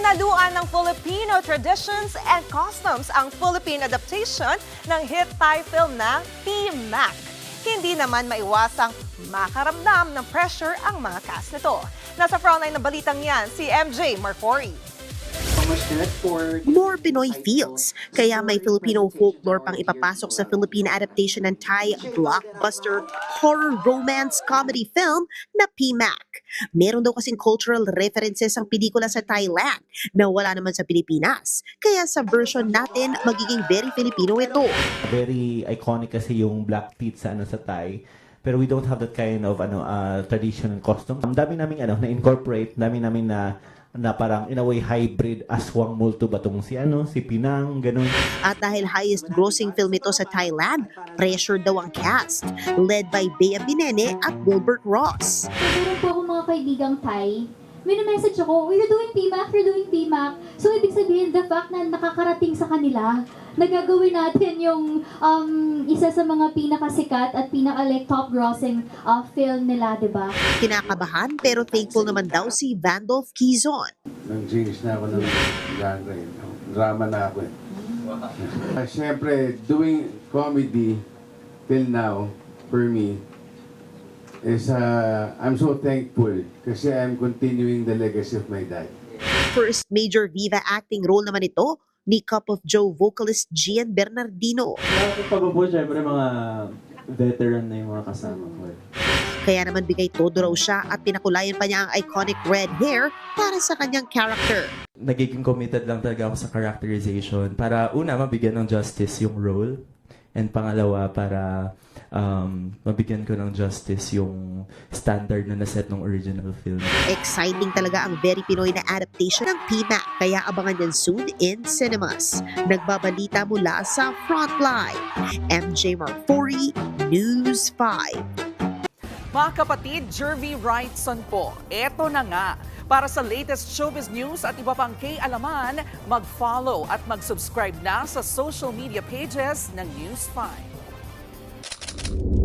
Hinaluan ng Filipino traditions and customs ang Philippine adaptation ng hit Thai film na P-Mac. Hindi naman maiwasang makaramdam ng pressure ang mga cast nito. Nasa frontline ng balitang yan, si MJ Marfori. More Pinoy feels, kaya may Filipino folklore pang ipapasok sa Philippine adaptation ng Thai blockbuster horror romance comedy film na P-Mac. Meron daw kasing cultural references ang pelikula sa Thailand na wala naman sa Pilipinas. Kaya sa version natin, magiging very Filipino ito. Very iconic kasi yung black teeth sa sa Thai. Pero we don't have that kind of tradition and costume. Ang dami naming na-incorporate, dami namin na parang in a way hybrid aswang multo batong si Pinang, ganun. At dahil highest grossing film ito sa Thailand, pressured daw ang cast, led by Bea Binene at Wilbert Ross. Meron po akong mga kaibigang Thai. Message ako, you're doing PMAC. So, ibig sabihin, the fact na nakakarating sa kanila, nagagawin natin yung isa sa mga pinakasikat at top grossing film nila, di ba? Kinakabahan pero thankful naman daw si Vandolph Quizon. Nang-change na ako ng genre eh. Drama na ako eh. Siyempre, doing comedy till now, for me, is I'm so thankful kasi I'm continuing the legacy of my dad. First major Viva acting role naman ito ni Cup of Joe vocalist Gian Bernardino. Pag po, syempre mga veteran na yung mga kasama ko. Kaya naman bigay todo raw siya at pinakulayan pa niya ang iconic red hair para sa kanyang character. Nagiging committed lang talaga ako sa characterization para una, mabigyan ng justice yung role. And pangalawa, para mabigyan ko ng justice yung standard na naset ng original film. Exciting talaga ang very Pinoy na adaptation ng P-Mac, kaya abangan yan soon in cinemas. Nagbabalita mula sa Frontline, MJ Marfori, News 5. Mga kapatid, Jervy Wrightson po. Eto na nga. Para sa latest showbiz news at iba pang K-alaman, mag-follow at mag-subscribe na sa social media pages ng News 5.